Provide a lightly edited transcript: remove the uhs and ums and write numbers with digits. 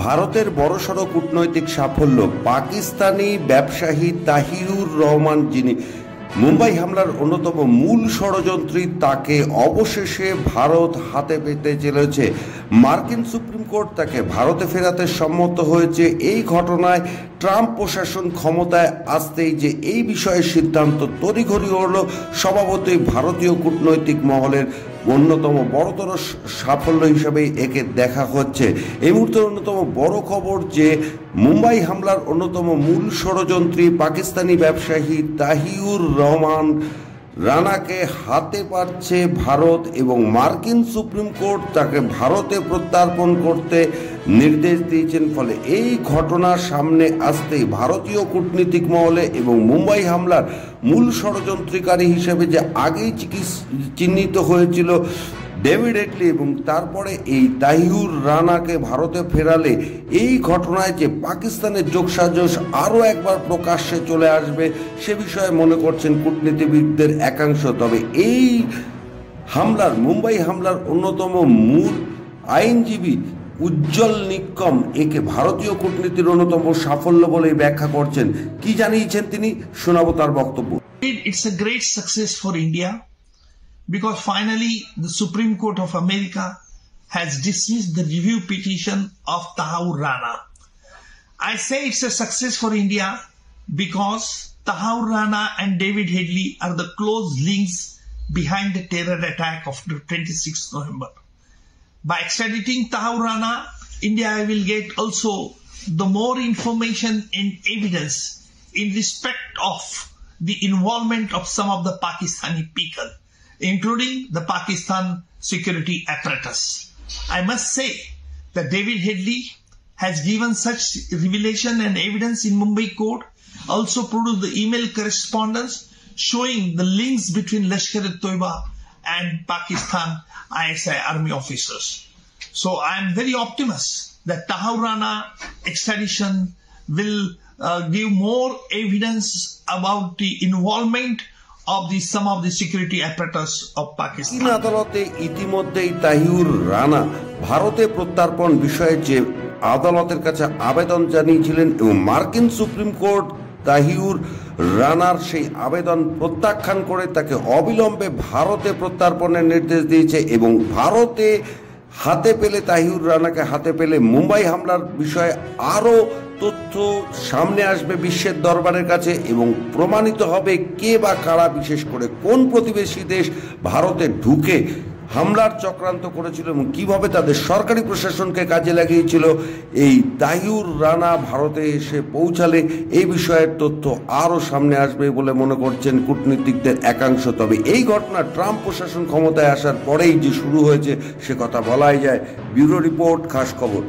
ভারতের বড়সড় কূটনৈতিক সাফল্য। পাকিস্তানি ব্যবসায়ী তাহিউর রহমান, যিনি মুম্বাই হামলার অন্যতম মূল ষড়যন্ত্রী, তাকে অবশেষে ভারত হাতে পেতে চলেছে। মার্কিন সুপ্রিম কোর্ট তাকে ভারতে ফেরাতে সম্মত হয়েছে। এই ঘটনায় ট্রাম্প প্রশাসন ক্ষমতায় আসতেই যে এই বিষয়ে সিদ্ধান্ত তড়িঘড়ি হলো, স্বভাবতই ভারতীয় কূটনৈতিক মহলের অন্যতম বড়তর সাফল্য হিসাবে একে দেখা হচ্ছে। এই মুহূর্তের অন্যতম বড় খবর যে মুম্বাই হামলার অন্যতম মূল ষড়যন্ত্রী পাকিস্তানি ব্যবসায়ী তাহিউর রহমান রানাকে হাতে পাচ্ছে ভারত, এবং মার্কিন সুপ্রিম কোর্ট তাকে ভারতে প্রত্যার্পণ করতে নির্দেশ দিয়েছেন। ফলে এই ঘটনার সামনে আসতেই ভারতীয় কূটনীতিক মহলে এবং মুম্বাই হামলার মূল ষড়যন্ত্রকারী হিসেবে যে আগেই চিহ্নিত হয়েছিল ডেভিড হেডলি, এবং তারপরে এই তাহিউর রানাকে ভারতে ফেরালে এই ঘটনায় যে পাকিস্তানের যোগসাজশ আরও একবার প্রকাশ্যে চলে আসবে সে বিষয়ে মনে করছেন কূটনীতিবিদদের একাংশ। তবে এই হামলার, মুম্বাই হামলার অন্যতম মূল আইনজীবী উজ্জ্বল নিক্কম একে ভারতীয় কূটনীতির অন্যতম সাফল্য বলেই ব্যাখ্যা করছেন। কি জানিয়েছেন তিনি, শোনাবো তার বক্তব্য। It's a great success for India, because finally the Supreme Court of America has dismissed the review petition of Tahaur Rana. I say it's a success for India because Tahaur Rana and David Headley are the close links behind the terror attack of 26th November. By extraditing Tahaur Rana, India will get also the more information and evidence in respect of the involvement of some of the Pakistani people, including the Pakistan security apparatus. I must say that David Headley has given such revelation and evidence in Mumbai court, also produced the email correspondence showing the links between Lashkar-e-Toiba and Pakistan ISI army officers. So I am very optimistic that Tahaur Rana extradition will give more evidence about the involvement of some of the security apparatus of Pakistan. আদালতে ইতিমধ্যেই তাহিউর রানা ভারতে প্রত্যার্পণ বিষয়ে যে আদালতের কাছে আবেদন জানিয়েছিলেন, এবং মার্কিন সুপ্রিম কোর্ট তাহিউর রানার সেই আবেদন প্রত্যাখ্যান করে তাকে অবিলম্বে ভারতে প্রত্যার্পণের নির্দেশ দিয়েছে। এবং ভারতে হাতে পেলে, তাহিউর রানাকে হাতে পেলে মুম্বাই হামলার বিষয়ে আরও তথ্য সামনে আসবে বিশ্বের দরবারের কাছে, এবং প্রমাণিত হবে কে বা কারা, বিশেষ করে কোন প্রতিবেশী দেশ ভারতে ঢুকে হামলার চক্রান্ত করেছিল এবং কিভাবে তাদের সরকারি প্রশাসনকে কাজে লাগিয়েছিল। এই তাহিউর রানা ভারতে এসে পৌঁছালে এই বিষয়ের তথ্য আরও সামনে আসবে বলে মনে করছেন কূটনীতিকদের একাংশ। তবে এই ঘটনা ট্রাম্প প্রশাসন ক্ষমতায় আসার পরেই যে শুরু হয়েছে সে কথা বলাই যায়। ব্যুরো রিপোর্ট, খাস খবর।